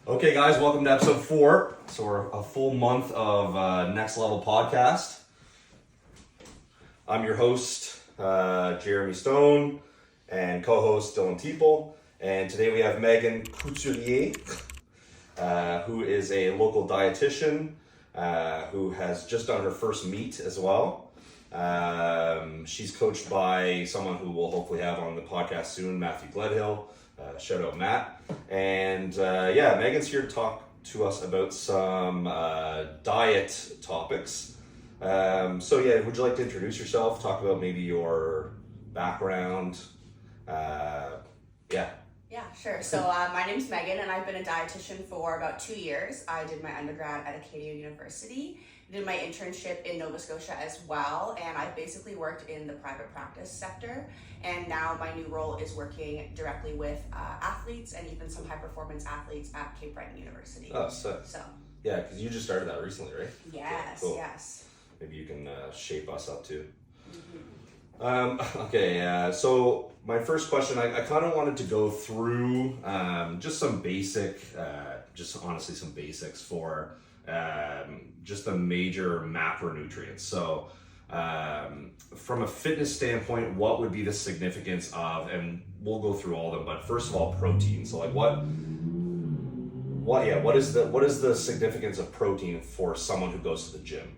Okay, guys, welcome to episode 4. So we're a full month of Next Level Podcast. I'm your host, Jeremy Stone, and co-host Dylan Teeple. And today we have Megan Couturier, who is a local dietitian, who has just done her first meet as well. She's coached by someone who we'll hopefully have on the podcast soon, Matthew Gledhill. Shout out Matt. And Megan's here to talk to us about some diet topics. Would you like to introduce yourself, talk about maybe your background? Yeah, sure. So my name's Megan, and I've been a dietitian for about 2 years. I did my undergrad at Acadia University, did my internship in Nova Scotia as well, and I've basically worked in the private practice sector. And now my new role is working directly with athletes and even some high performance athletes at Cape Breton University. Oh, sick. So Yeah, because you just started that recently, right? yes, Cool. yes. Maybe you can shape us up too. Mm-hmm. So my first question, I kind of wanted to go through just some basic, some basics for just the major macronutrients. So from a fitness standpoint, what would be the significance of, and we'll go through all of them, but first of all, protein. So like what is the significance of protein for someone who goes to the gym?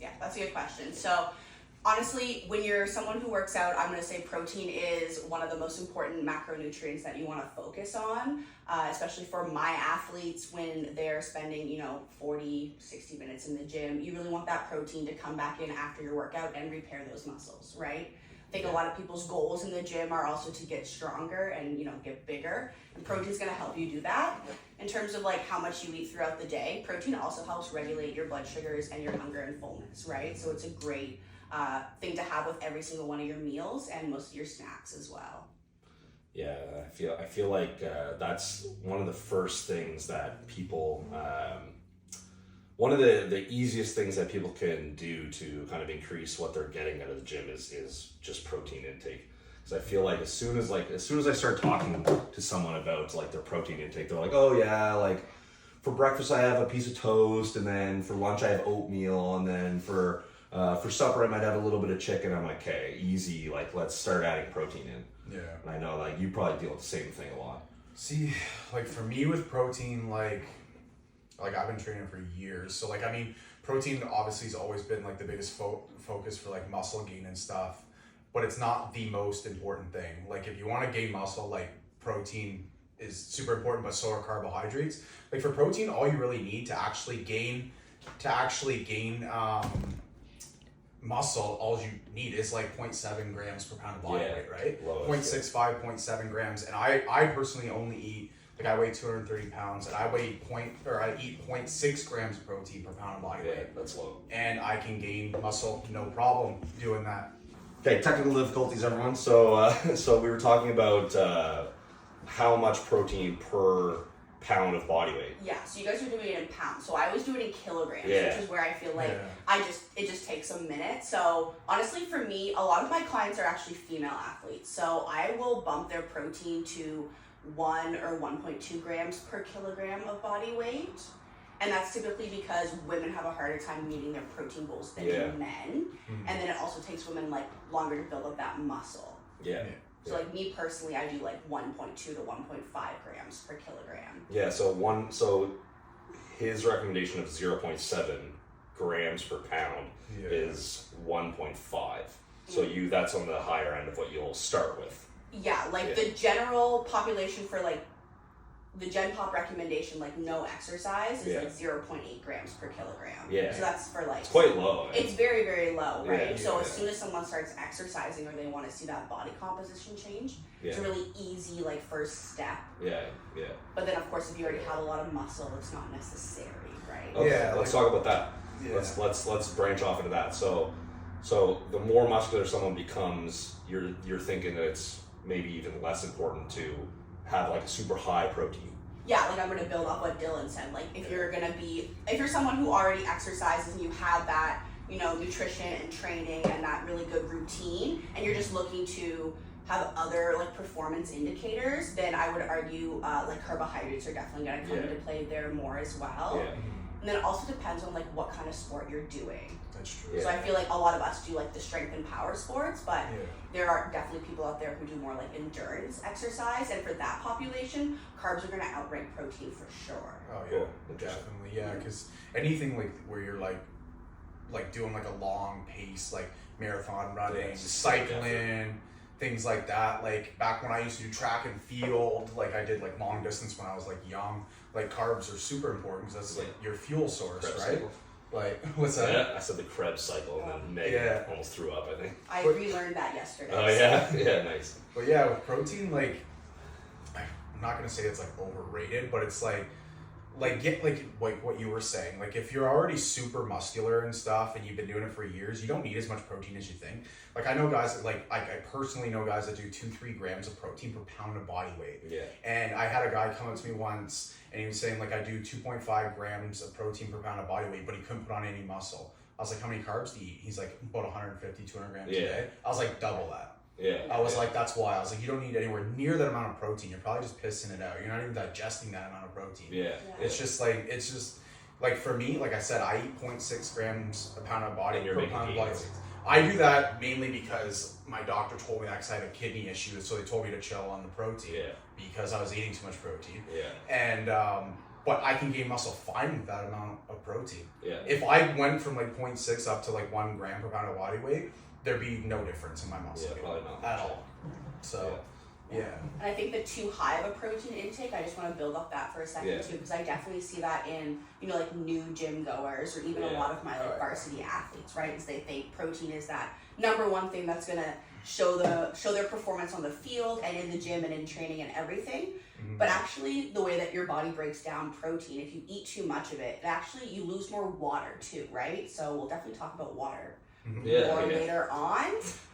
Yeah, that's a good question. So honestly, when you're someone who works out, I'm going to say protein is one of the most important macronutrients that you want to focus on, especially for my athletes when they're spending, 40, 60 minutes in the gym. You really want that protein to come back in after your workout and repair those muscles, right? I think a lot of people's goals in the gym are also to get stronger and, get bigger. And protein's going to help you do that. In terms of like how much you eat throughout the day, protein also helps regulate your blood sugars and your hunger and fullness, right? So it's a great thing to have with every single one of your meals and most of your snacks as well. Yeah, I feel like that's one of the first things that people, one of the easiest things that people can do to kind of increase what they're getting out of the gym is just protein intake. Because I feel like as soon as I start talking to someone about like their protein intake, they're like, oh yeah, like for breakfast I have a piece of toast, and then for lunch I have oatmeal, and then for supper I might have a little bit of chicken. I'm like, okay, easy, like let's start adding protein in. Yeah. And I know like you probably deal with the same thing a lot. See, like for me with protein, like I've been training for years. So protein obviously has always been like the biggest focus for like muscle gain and stuff, but it's not the most important thing. Like if you want to gain muscle, like protein is super important, but so are carbohydrates. Like for protein, all you really need to actually gain muscle, all you need is like 0.7 grams per pound of body weight, right? 0.65, 0.7 grams. And I personally only eat, like I weigh 230 pounds and I eat 0.6 grams of protein per pound of body weight. That's low. And I can gain muscle, no problem doing that. Okay, technical difficulties, everyone. So we were talking about how much protein per pound of body weight. Yeah, so you guys are doing it in pounds. So I always do it in kilograms, Yeah. which is where I feel like it just takes a minute. So honestly, for me, a lot of my clients are actually female athletes. So I will bump their protein to 1 or 1.2 grams per kilogram of body weight. And that's typically because women have a harder time meeting their protein goals than men. Mm-hmm. And then it also takes women like longer to build up that muscle. Yeah. So like me personally, I do like 1.2 to 1.5 grams per kilogram. Yeah, so his recommendation of 0.7 grams per pound is 1.5. So that's on the higher end of what you'll start with. Yeah, the general population for like the Gen Pop recommendation, like no exercise, is like 0.8 grams per kilogram. Yeah. So that's for like... It's quite low. It's very, very low, right? Yeah, so as soon as someone starts exercising or they want to see that body composition change, it's a really easy like first step. Yeah. But then of course if you already have a lot of muscle, it's not necessary, right? Okay, let's talk about that. Yeah. Let's branch off into that. So the more muscular someone becomes, you're thinking that it's maybe even less important to have like a super high protein. Yeah, like I'm going to build off what Dylan said. Like if you're someone who already exercises and you have that, nutrition and training and that really good routine, and you're just looking to have other like performance indicators, then I would argue like carbohydrates are definitely going to come into play there more as well. Yeah. And then it also depends on like what kind of sport you're doing. That's true. So I feel like a lot of us do like the strength and power sports, but Yeah. there are definitely people out there who do more like endurance exercise, and for that population, carbs are going to outrank protein for sure. Oh yeah, Cool. Interesting. definitely. Yeah, because anything like where you're like doing like a long pace, like marathon running, it's cycling, things like that. Like back when I used to do track and field, like I did like long distance when I was like young. Like carbs are super important because that's like your fuel source, Krebs right? cycle. Like what's that? Yeah, I said the Krebs cycle, and then Megan Yeah. almost threw up, I think. I relearned that yesterday. Oh yeah, yeah, nice. But yeah, with protein, like I'm not gonna say it's like overrated, but it's get like what you were saying. Like if you're already super muscular and stuff, and you've been doing it for years, you don't need as much protein as you think. Like I know guys that I personally know guys that do 2-3 grams of protein per pound of body weight. Yeah. And I had a guy come up to me once, and he was saying like I do 2.5 grams of protein per pound of body weight, but he couldn't put on any muscle. I was like, how many carbs do you eat? He's like, about 150, 200 grams a day. I was like, double that. Yeah. I was like, that's why. I was like, you don't need anywhere near that amount of protein. You're probably just pissing it out. You're not even digesting that amount of protein. Yeah. It's just like for me, like I said, I eat 0.6 grams a pound of body And you're per making pound of body gains. weight. I do that mainly because my doctor told me that because I have a kidney issue, so they told me to chill on the protein because I was eating too much protein. Yeah. And but I can gain muscle fine with that amount of protein. Yeah. If I went from like 0.6 up to like 1 gram per pound of body weight, there'd be no difference in my muscle Yeah, gain probably not. at all. So, yeah. And I think the too high of a protein intake, I just want to build off that for a second too, because I definitely see that in, you know, like new gym goers or even a lot of my like varsity athletes, right? Is they think protein is that number one thing that's gonna show their performance on the field and in the gym and in training and everything. But actually the way that your body breaks down protein, if you eat too much of it, actually you lose more water too, right? So we'll definitely talk about water more later on.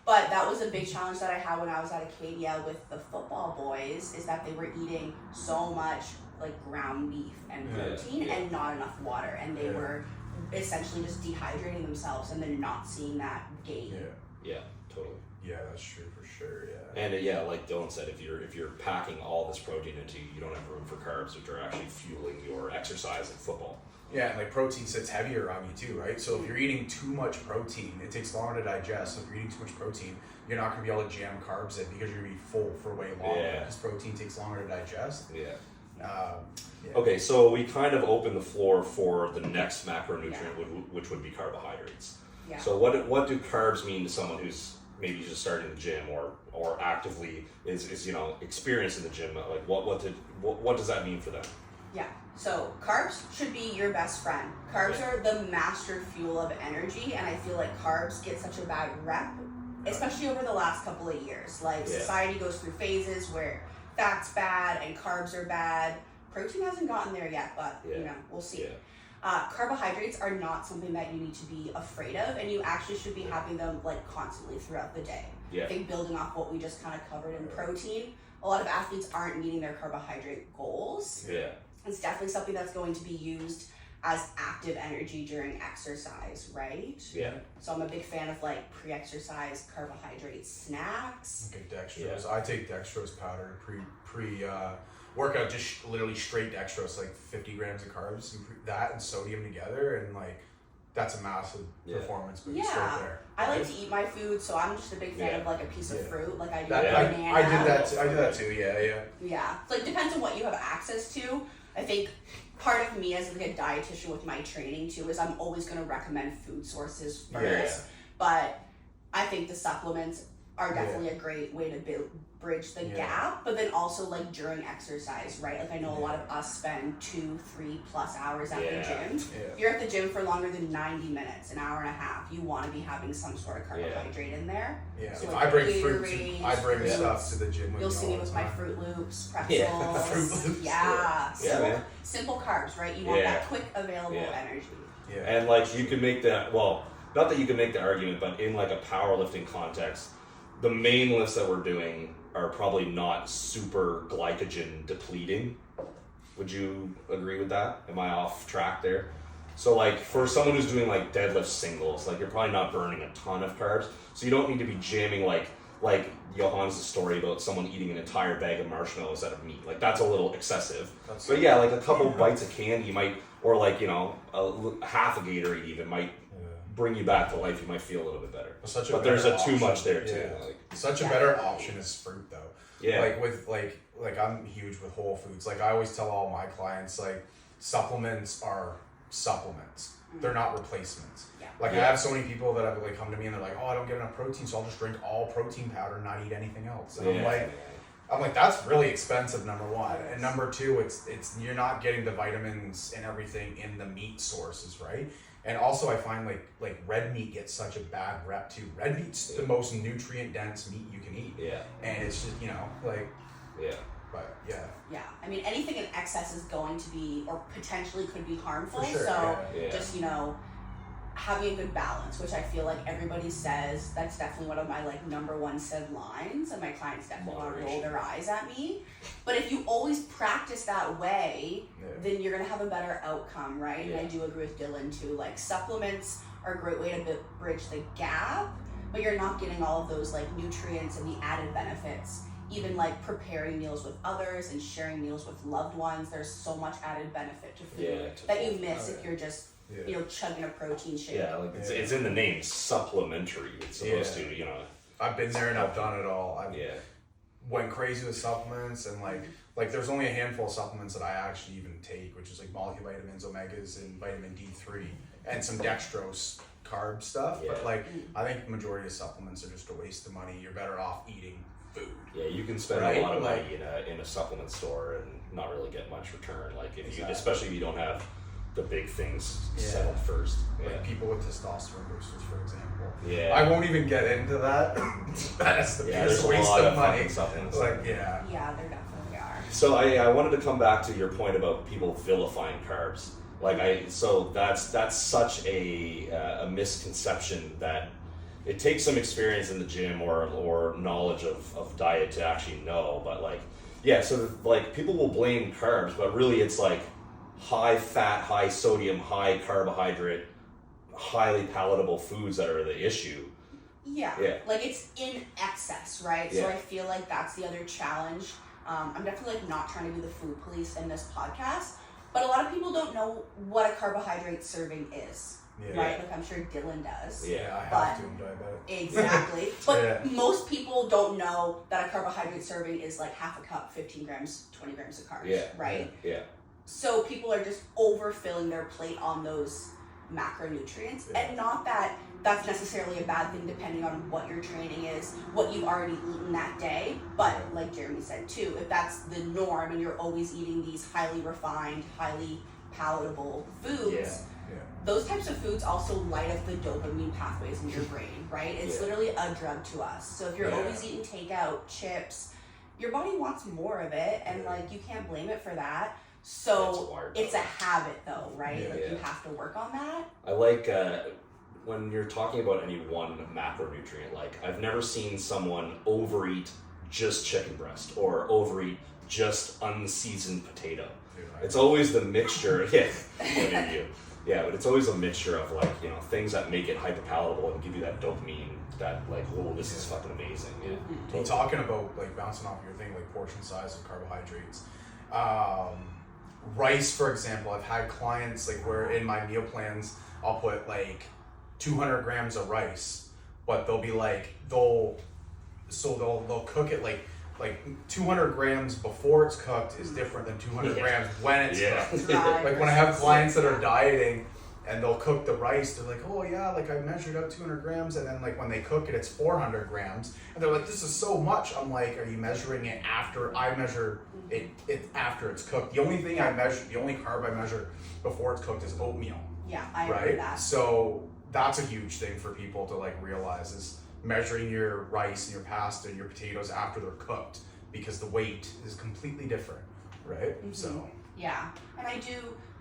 But that was a big challenge that I had when I was at Acadia with the football boys, is that they were eating so much like ground beef and protein and not enough water, and they were essentially just dehydrating themselves and then not seeing that gain. Yeah, totally. Yeah, that's true for sure. Yeah. And like Dylan said, if you're packing all this protein into you don't have room for carbs, which are actually fueling your exercise and football. Yeah, and like protein sits heavier on you too, right? So if you're eating too much protein, it takes longer to digest. So if you're eating too much protein, you're not going to be able to jam carbs in because you're going to be full for way longer because protein takes longer to digest. Okay, so we kind of opened the floor for the next macronutrient, which would be carbohydrates. Yeah. So what do carbs mean to someone who's maybe just starting the gym or actively is you know experienced in the gym? Like what does that mean for them? Yeah. So carbs should be your best friend. Carbs are the master fuel of energy, and I feel like carbs get such a bad rep, especially over the last couple of years. Like society goes through phases where fat's bad and carbs are bad. Protein hasn't gotten there yet, but you know, we'll see. Carbohydrates are not something that you need to be afraid of, and you actually should be having them like constantly throughout the day. I think building off what we just kind of covered in protein, a lot of athletes aren't meeting their carbohydrate goals. It's definitely something that's going to be used as active energy during exercise, right? So I'm a big fan of like pre-exercise carbohydrate snacks. Okay, dextrose. I take dextrose powder pre workout, just literally straight dextrose, like 50 grams of carbs, and that and sodium together, and like that's a massive performance boost right there. I like to eat my food, so I'm just a big fan of like a piece of fruit, like I do I banana. do that too. Yeah. So like depends on what you have access to. I think part of me as like a dietitian with my training too is I'm always going to recommend food sources first, but I think the supplements are definitely a great way to bridge the gap, but then also like during exercise, right? Like I know a lot of us spend 2-3 plus hours at the gym. If you're at the gym for longer than 90 minutes, an hour and a half, you want to be having some sort of carbohydrate in there. So if like I bring fruit, Gatorade, I bring stuff to the gym with you'll me see all me the with time. my Fruit Loops, pretzels. Fruit Loops. Man. Simple carbs, right? You want that quick available energy. And like you could make that, well, not that you can make the argument, but in like a powerlifting context, the main lifts that we're doing are probably not super glycogen depleting. Would you agree with that? Am I off track there? So like for someone who's doing like deadlift singles, like you're probably not burning a ton of carbs, so you don't need to be jamming like like Johan's story about someone eating an entire bag of marshmallows out of meat. Like that's a little excessive. But yeah, like a couple bites of candy might, or like, you know, half a Gatorade even might bring you back to life. You might feel a little bit better. But there's a option. too much there too. Yeah. Like, such a better option is fruit though. Yeah. Like with like I'm huge with Whole Foods. Like I always tell all my clients, like supplements are supplements. They're not replacements. Yeah. Like I have so many people that have like come to me and they're like, oh, I don't get enough protein, so I'll just drink all protein powder and not eat anything else. And I'm like, that's really expensive, number one. And number two, it's you're not getting the vitamins and everything in the meat sources, right? And also I find like red meat gets such a bad rep too. Red meat's the most nutrient dense meat you can eat. Yeah. And it's just, you know, like, yeah. but yeah. Yeah, I mean, anything in excess is going to be, or potentially could be harmful. For sure, so yeah. just, you know, having a good balance, which I feel like everybody says, that's definitely one of my like number one said lines, and my clients definitely want to roll their eyes at me. But if you always practice that way, then you're gonna have a better outcome, right? Yeah. And I do agree with Dylan too. Like supplements are a great way to bridge the gap, but you're not getting all of those like nutrients and the added benefits. Even like preparing meals with others and sharing meals with loved ones, there's so much added benefit to food that you miss if you're just you know, chugging a protein shake. Yeah, like it's in the name, supplementary. It's supposed to, you know. I've been there and I've done it all. I Yeah. went crazy with supplements and like there's only a handful of supplements that I actually even take, which is like multivitamins, omegas, and vitamin D3, and some dextrose carb stuff. Yeah. But like I think the majority of supplements are just a waste of money. You're better off eating food. Yeah, you can spend Right? a lot of money Like- in a supplement store and not really get much return. Like if you, especially if you don't have the big things settled first. Like people with testosterone boosters, for example. Yeah. I won't even get into that. That's the there's biggest a waste lot of of money. fucking supplements. Like yeah. Yeah, there definitely are. So I wanted to come back to your point about people vilifying carbs. Like that's such a misconception that it takes some experience in the gym or knowledge of diet to actually know. But like, yeah, so like people will blame carbs, but really it's like high fat, high sodium, high carbohydrate, highly palatable foods that are the issue. Yeah. Like it's in excess, right? Yeah. So I feel like that's the other challenge. I'm definitely like not trying to be the food police in this podcast, but a lot of people don't know what a carbohydrate serving is. Yeah. Right? Like I'm sure Dylan does. Yeah, I But- have to. I'm diabetic. Exactly. But Yeah. most people don't know that a carbohydrate serving is like half a cup, 15 grams, 20 grams of carbs. Yeah. Right? Yeah. So people are just overfilling their plate on those macronutrients, and not that that's necessarily a bad thing depending on what your training is, what you've already eaten that day. But like Jeremy said too, if that's the norm and you're always eating these highly refined, highly palatable foods, those types of foods also light up the dopamine pathways in your brain, right? It's literally a drug to us. So if you're always eating takeout, chips, your body wants more of it, and like you can't blame it for that. So it's a habit though, right? Like you have to work on that. I like when you're talking about any one macronutrient, like I've never seen someone overeat just chicken breast or overeat just unseasoned potato. It's always the mixture. Yeah, but it's always a mixture of like, you know, things that make it hyperpalatable and give you that dopamine that like, oh, this is fucking amazing. Yeah. Totally. Talking about like bouncing off your thing, like portion size of carbohydrates. Rice, for example, I've had clients like where in my meal plans I'll put like 200 grams of rice, but they'll be like they'll cook it like 200 grams before it's cooked is different than 200 grams when it's cooked. Like when I have clients that are dieting and they'll cook the rice, they're like, oh yeah, like I measured out 200 grams, and then like when they cook it, it's 400 grams, and they're like, this is so much. I'm like, are you measuring it after? I measure it after it's cooked. The only thing I measure, the only carb I measure before it's cooked is oatmeal. Yeah, I agree Right? with that. So that's a huge thing for people to like realize is measuring your rice and your pasta and your potatoes after they're cooked, because the weight is completely different, right? So yeah, and I do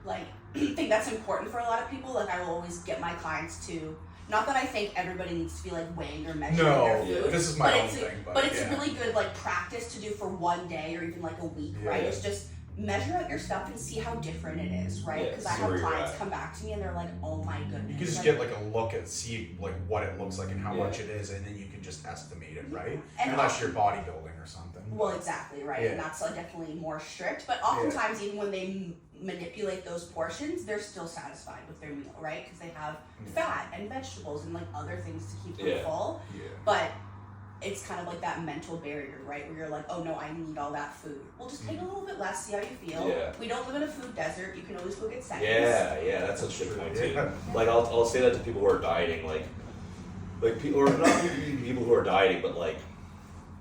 like think that's important for a lot of people. Like I will always get my clients to, not that I think everybody needs to be like weighing or measuring their food. This is my own it's thing, but it's really good like practice to do for one day or even like a week, right? It's just measure out your stuff and see how different it is, right? Yeah, Because I see have where you're clients at. come back to me and they're like, oh my goodness. You can just like, get like a look at see like what it looks like and how Yeah. much it is, and then you can just estimate it, right? And Unless you're bodybuilding or something. well, exactly, right? Yeah. And that's definitely more strict. But oftentimes, even when they manipulate those portions, they're still satisfied with their meal, right? Because they have fat and vegetables and like other things to keep them Yeah. full. Yeah. But it's kind of like that mental barrier, right? Where you're like, oh no, I need all that food. Well, just take a little bit less, see how you feel. Yeah. We don't live in a food desert. You can always go get seconds. Yeah, that's such a good point too. Yeah. Like I'll say that to people who are dieting, like people, or not people who are dieting, but like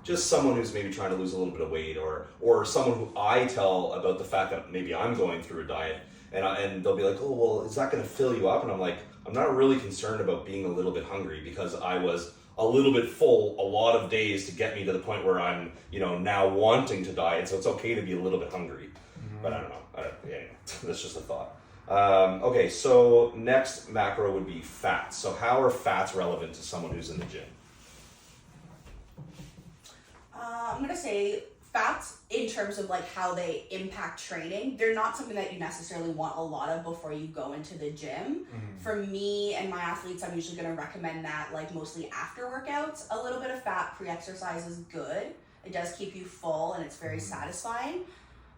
just someone who's maybe trying to lose a little bit of weight, or someone who I tell about the fact that maybe I'm going through a diet, and they'll be like, oh well, is that going to fill you up? And I'm like, I'm not really concerned about being a little bit hungry because I was a little bit full a lot of days to get me to the point where I'm, now wanting to diet. So it's okay to be a little bit hungry. But I don't know. Anyway, that's just a thought. Okay, so next macro would be fats. So how are fats relevant to someone who's in the gym? I'm gonna say fats in terms of like how they impact training. They're not something that you necessarily want a lot of before you go into the gym. For me and my athletes, I'm usually gonna recommend that like mostly after workouts. A little bit of fat pre-exercise is good. It does keep you full and it's very satisfying.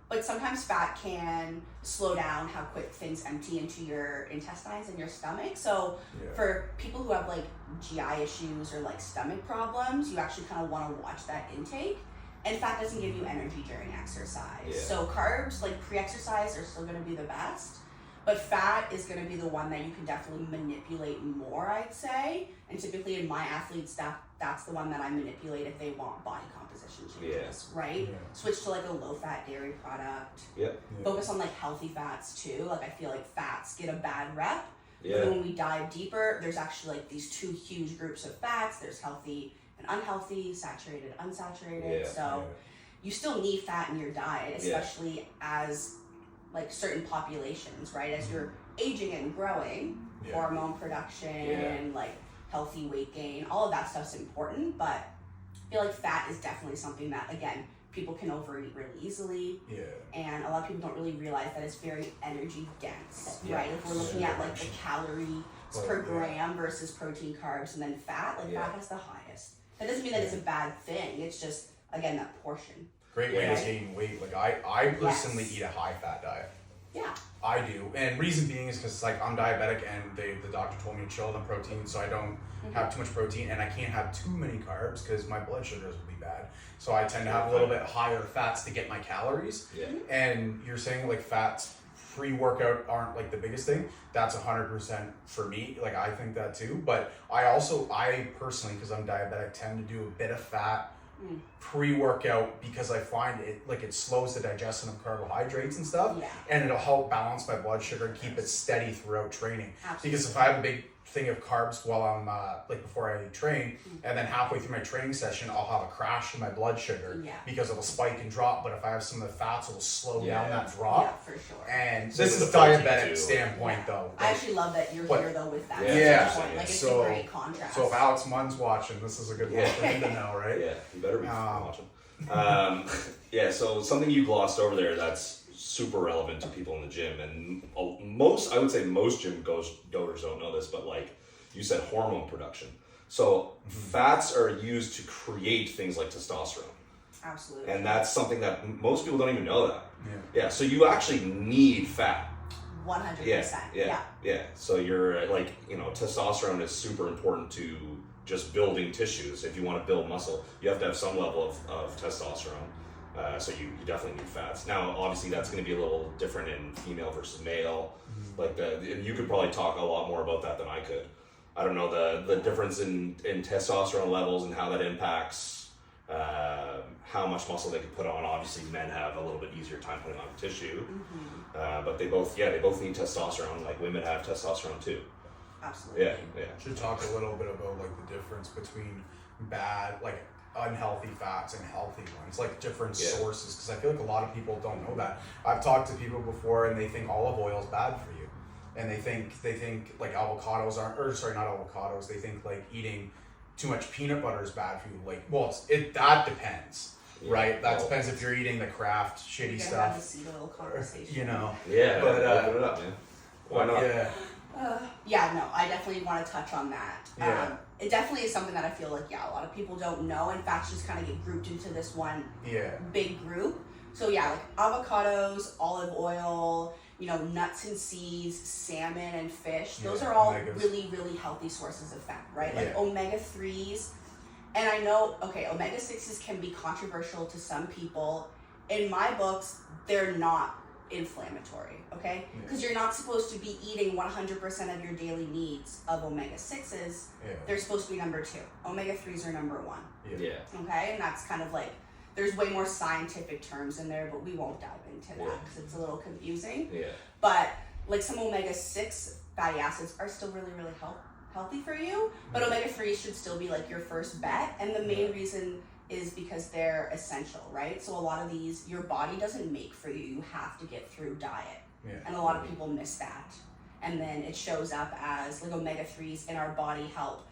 But sometimes fat can slow down how quick things empty into your intestines and your stomach. So Yeah. for people who have like GI issues or like stomach problems, you actually kind of want to watch that intake. And fat doesn't give you energy during exercise. Yeah. So carbs, like pre-exercise, are still going to be the best. But fat is going to be the one that you can definitely manipulate more, I'd say. And typically in my athletes, that's the one that I manipulate if they want body composition changes, right? Yeah. Switch to like a low-fat dairy product. Yep. Focus on like healthy fats too. Like I feel like fats get a bad rep. But Yeah. then when we dive deeper, there's actually like these two huge groups of fats. There's healthy and unhealthy, saturated, unsaturated. Yeah. So you still need fat in your diet, especially as like certain populations, right? As you're aging and growing, Yeah. hormone production, like healthy weight gain, all of that stuff's important. But I feel like fat is definitely something that, again, people can overeat really easily. Yeah. And a lot of people don't really realize that it's very energy dense, Yeah. right? If we're looking at like the calories per Yeah. gram versus protein, carbs, and then fat, like fat has the highest. That doesn't mean that it's a bad thing. It's just, again, that portion. Great way Yeah. to gain weight. Like I personally Yes. eat a high fat diet. Yeah. I do, and reason being is because like I'm diabetic, and the doctor told me to chill on protein, so I don't have too much protein, and I can't have too many carbs because my blood sugars will be bad. So I tend to have a little bit higher fats to get my calories. Yeah. And you're saying like fats pre-workout aren't like the biggest thing. That's 100% for me. Like I think that too. But I personally, because I'm diabetic, tend to do a bit of fat pre-workout because I find it slows the digestion of carbohydrates and stuff, Yeah. and it'll help balance my blood sugar and keep it steady throughout training. Absolutely. Because if I have a big thing of carbs while I'm before I train, and then halfway through my training session I'll have a crash in my blood sugar Yeah. because it'll spike and drop. But if I have some of the fats, it'll slow down that Yeah, drop. for sure. And Same this with is the protein, diabetic too. standpoint though. I actually love that you're But- here though with that. Yeah. standpoint. Like it's So- a great contrast. So if Alex Munn's watching, this is a good one for him to know, right? Yeah, you better be Um, watching. Yeah, so something you glossed over there that's super relevant to people in the gym, and I would say most gym goers don't know this, but like you said, hormone production. So fats are used to create things like testosterone, Absolutely. and that's something that most people don't even know that. Yeah. Yeah, so you actually need fat. 100%. Yeah. So you're like, testosterone is super important to just building tissues. If you want to build muscle, you have to have some level of testosterone. So you definitely need fats. Now, obviously, that's going to be a little different in female versus male. And you could probably talk a lot more about that than I could. I don't know the difference in testosterone levels and how that impacts how much muscle they can put on. Obviously, men have a little bit easier time putting on tissue, but they both need testosterone. Like women have testosterone too. Absolutely. Yeah. Should talk a little bit about like the difference between bad, like unhealthy fats and healthy ones, like different sources, because I feel like a lot of people don't know that. I've talked to people before and they think olive oil is bad for you, and they think like avocados aren't, or sorry, not avocados. They think like eating too much peanut butter is bad for you. Like, well, that depends. right? That Well, depends if you're eating the craft We're shitty gonna have the stuff, seed oil or, conversation. you know. Yeah, But, open it up, man. Why not? Yeah. Yeah, no, I definitely want to touch on that. Yeah. It definitely is something that I feel like, yeah, a lot of people don't know, and fats just kind of get grouped into this one Yeah. big group. So yeah, like avocados, olive oil, you know, nuts and seeds, salmon and fish. Those Yeah, are all omegas. really, really healthy sources of fat, right? Like Yeah. omega-3s. And I know, okay, omega-6s can be controversial to some people. In my books, they're not inflammatory, okay? Yeah. Because you're not supposed to be eating 100% of your daily needs of omega-6s. Yeah. They're supposed to be number 2. Omega-3s are number 1. Yeah. Okay, and that's kind of like, there's way more scientific terms in there, but we won't dive into that Yeah. because it's a little confusing. Yeah. But like some omega-6 fatty acids are still really, really healthy for you, but omega-3 should still be like your first bet. And the main reason is because they're essential, right? So a lot of these, your body doesn't make for you. You have to get through diet. Yeah. And a lot of people miss that. And then it shows up as like omega-3s in our body help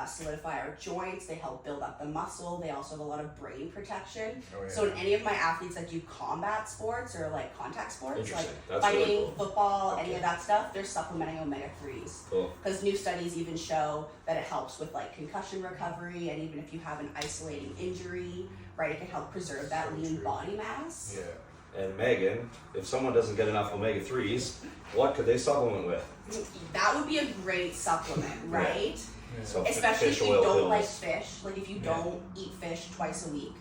solidify our joints. They help build up the muscle. They also have a lot of brain protection. Oh, yeah. So in any of my athletes that do combat sports or like contact sports, like Interesting. That's fighting, really cool. football, any Okay. of that stuff, they're supplementing omega-3s. Cool. Because new studies even show that it helps with like concussion recovery, and even if you have an isolating injury, right, it can help preserve that So lean true. body mass. Yeah. And Megan, if someone doesn't get enough omega-3s, what could they supplement with? That would be a great supplement, right? So Especially fish if you oil don't like pills. fish, like if you Yeah. don't eat fish twice a week,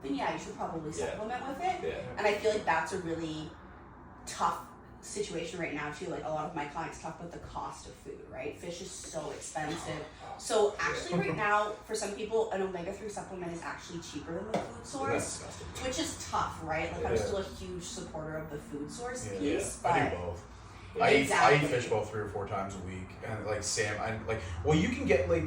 then yeah, you should probably Yeah. supplement with it. Yeah. And I feel like that's a really tough situation right now too. Like a lot of my clients talk about the cost of food, right? Fish is so expensive. So actually right now, for some people, an omega-3 supplement is actually cheaper than the food That's source, disgusting. which is tough, right? Like I'm Yeah. still a huge supporter of the food source Yeah. piece, I but do both. Yeah, I eat exactly. fish bowl 3 or 4 times a week, and like salmon. Like, well, you can get like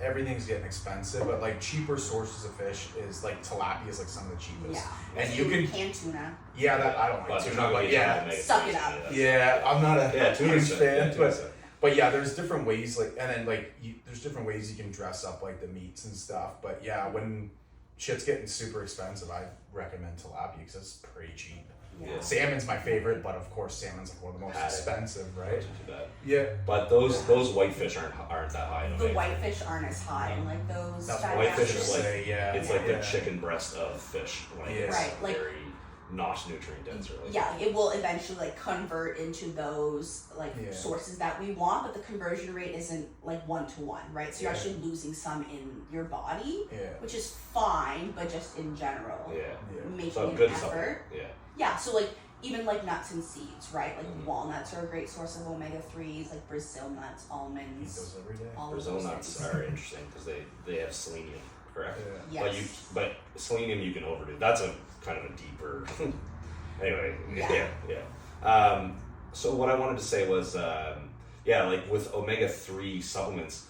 everything's getting expensive, but like cheaper sources of fish is like tilapia is like some of the cheapest. yeah. And you can, canned tuna. yeah, that I don't like But you're tuna, not but gonna yeah, get Suck it up. yeah, I'm not a Yeah, huge fan, tuna's but yeah, there's different ways, like, and then like there's different ways you can dress up like the meats and stuff. But yeah, when shit's getting super expensive, I recommend tilapia because it's pretty cheap. Yeah. Salmon's my favorite, but of course salmon's like one of the most Had it. expensive, Right. right? Too bad. Yeah. But those whitefish aren't that high in The omega. whitefish aren't as high, and like those That's fatty what whitefish acids. is like- say, yeah. It's like yeah. the chicken breast of fish. Like Yeah. it's Right, like- very not nutrient dense really. Yeah, like, it will eventually like convert into those like Yeah. sources that we want, but the conversion rate isn't like 1-to-1, right? So you're Yeah. actually losing some in your body, Yeah. which is fine, but just in general, Yeah. Yeah. making So an good effort. supplement. Yeah. Yeah, so like even like nuts and seeds, right? Like Mhm. walnuts are a great source of omega-3s, like Brazil nuts, Eat almonds, those every day. all Brazil of those nuts things. are interesting because they have selenium, correct? Yeah. Yes. But selenium you can overdo. That's a kind of a deeper. Anyway, Yeah. yeah. So what I wanted to say was, like with omega-3 supplements,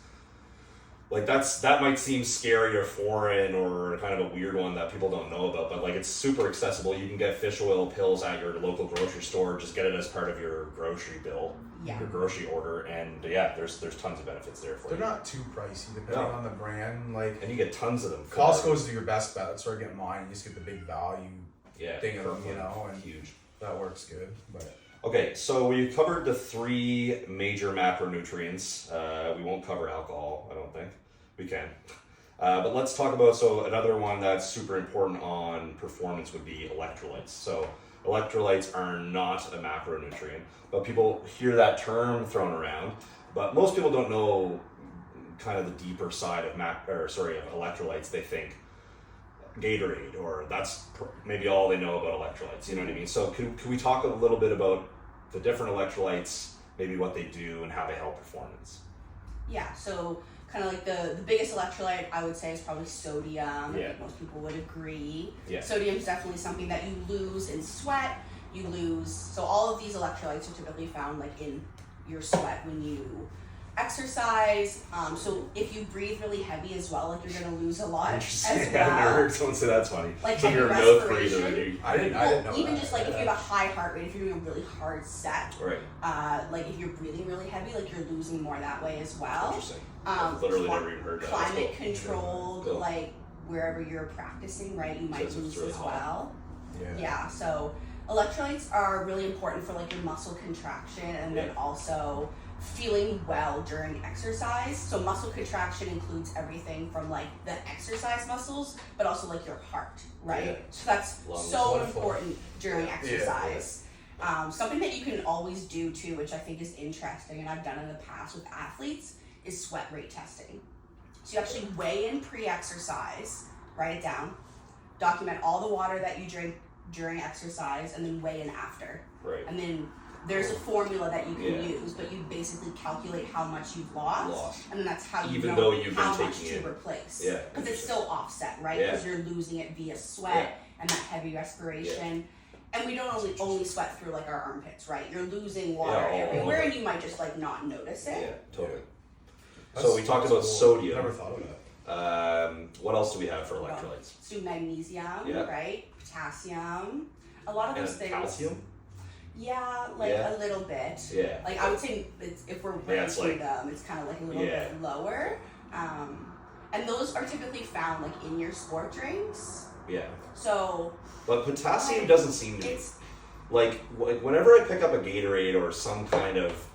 like that might seem scary or foreign or kind of a weird one that people don't know about, but like it's super accessible. You can get fish oil pills at your local grocery store. Just get it as part of your grocery bill, Yeah. your grocery order, and yeah, there's tons of benefits there for They're you. not too pricey depending No. on the brand. Like And you get tons of them. for- Costco's your best bet. That's where I get mine. You just get the big value. yeah, thing of them, perfect. you know, and- huge. That works good. But Okay, so we covered the 3 major macronutrients. We won't cover alcohol, I don't think. We can. But let's talk about, so another one that's super important on performance would be electrolytes. So electrolytes are not a macronutrient, but people hear that term thrown around, but most people don't know kind of the deeper side of electrolytes. They think Gatorade, or that's maybe all they know about electrolytes, you know what I mean? So can we talk a little bit about the different electrolytes, maybe what they do and how they help performance? Yeah, so kind of like the biggest electrolyte I would say is probably sodium. I Yeah. think most people would agree. Yeah. Sodium is definitely something that you lose in sweat. You lose, so all of these electrolytes are typically found like in your sweat when you exercise. So if you breathe really heavy as well, like you're gonna lose a lot as I've never well. heard someone say that's funny. Like so heavy you're a milk respiration. breather. I didn't know Even that. just like if you have a high heart rate, if you're doing a really hard set, Right. like if you're breathing really heavy, like you're losing more that way as well. Interesting. I've literally never even heard that. That's Climate cool. controlled, Cool. like wherever you're practicing, right, you might Because it's lose really as hot. well. Yeah. Yeah, so electrolytes are really important for like your muscle contraction and then Yeah. also feeling well during exercise. So muscle contraction includes everything from like the exercise muscles, but also like your heart, right? Yeah. So that's Lungs, so blood flow. important during Yeah. exercise. Something that you can always do too, which I think is interesting, and I've done in the past with athletes, is sweat rate testing. So you actually weigh in pre-exercise, write it down, document all the water that you drink during exercise, and then weigh in after. Right. And then there's a formula that you can Yeah. use, but you basically calculate how much you've lost, and then that's how you Even know though you've been how much taking to it. replace. Yeah, Because it's still offset, right? Yeah. Because you're losing it via sweat and that heavy respiration. And we don't only sweat through like our armpits, right? You're losing water Yeah, all everywhere, over. and you might just like not notice it. Yeah, totally. That's- So we talked that's about cool. sodium. Never thought of that. What else do we have for electrolytes? So magnesium, Yeah. right? Potassium. A lot of And those things. calcium? Yeah, like Yeah. a little bit. Yeah. Like I would say, if we're Yeah, it's ranking like- them, it's kind of like a little Yeah. bit lower. And those are typically found like in your sport drinks. Yeah. So But potassium doesn't seem to be. it's Like, whenever I pick up a Gatorade or some kind of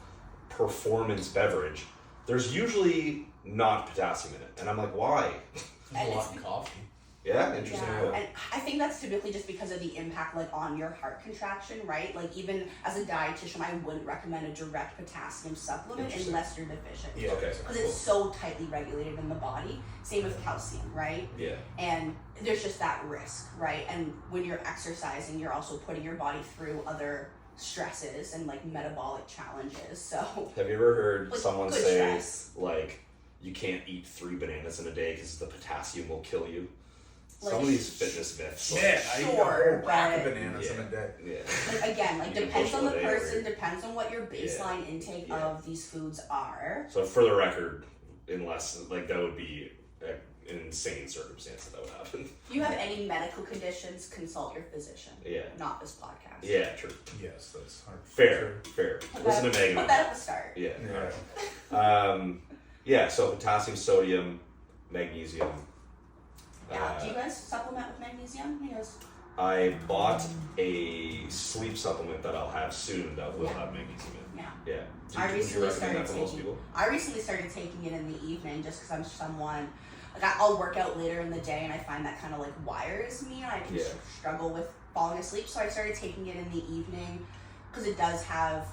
performance beverage, there's usually not potassium in it. And I'm like, why? There's And a lot it's- in coffee. Yeah, interesting. yeah, and I think that's typically just because of the impact like on your heart contraction, right? Like even as a dietitian, I wouldn't recommend a direct potassium supplement Interesting. unless you're deficient. Yeah. Okay. Because it's so tightly regulated in the body. Same with calcium, right? Yeah. And there's just that risk, right? And when you're exercising, you're also putting your body through other stresses and like metabolic challenges. So Have you ever heard Like, someone good say, stress. like, you can't eat 3 bananas in a day because the potassium will kill you? Like, Some of these fitness myths. like, Man, I eat a Sure, whole pack of but- bananas in a day. Yeah. like again, like You can depends push on the one day person, over. depends on what your baseline intake Yeah. of these foods are. So for the record, unless, like, that would be an insane circumstance that would happen. If you have any medical conditions, consult your physician. Yeah. Not this podcast. Yeah, true. Yes, that's 100% Fair, true. fair. Put Listen that, to Megan put on that that. at the start. Yeah. Yeah. Yeah, so potassium, sodium, magnesium. Yeah. Do you guys supplement with magnesium? Yes. I bought a sleep supplement that I'll have soon that will Yeah. have magnesium in. Yeah. Yeah. I Would you recently recommend started that for most taking. people? I recently started taking it in the evening just because I'm someone. Like I'll work out later in the day and I find that kind of like wires me and I can Yeah. struggle with falling asleep. So I started taking it in the evening because it does have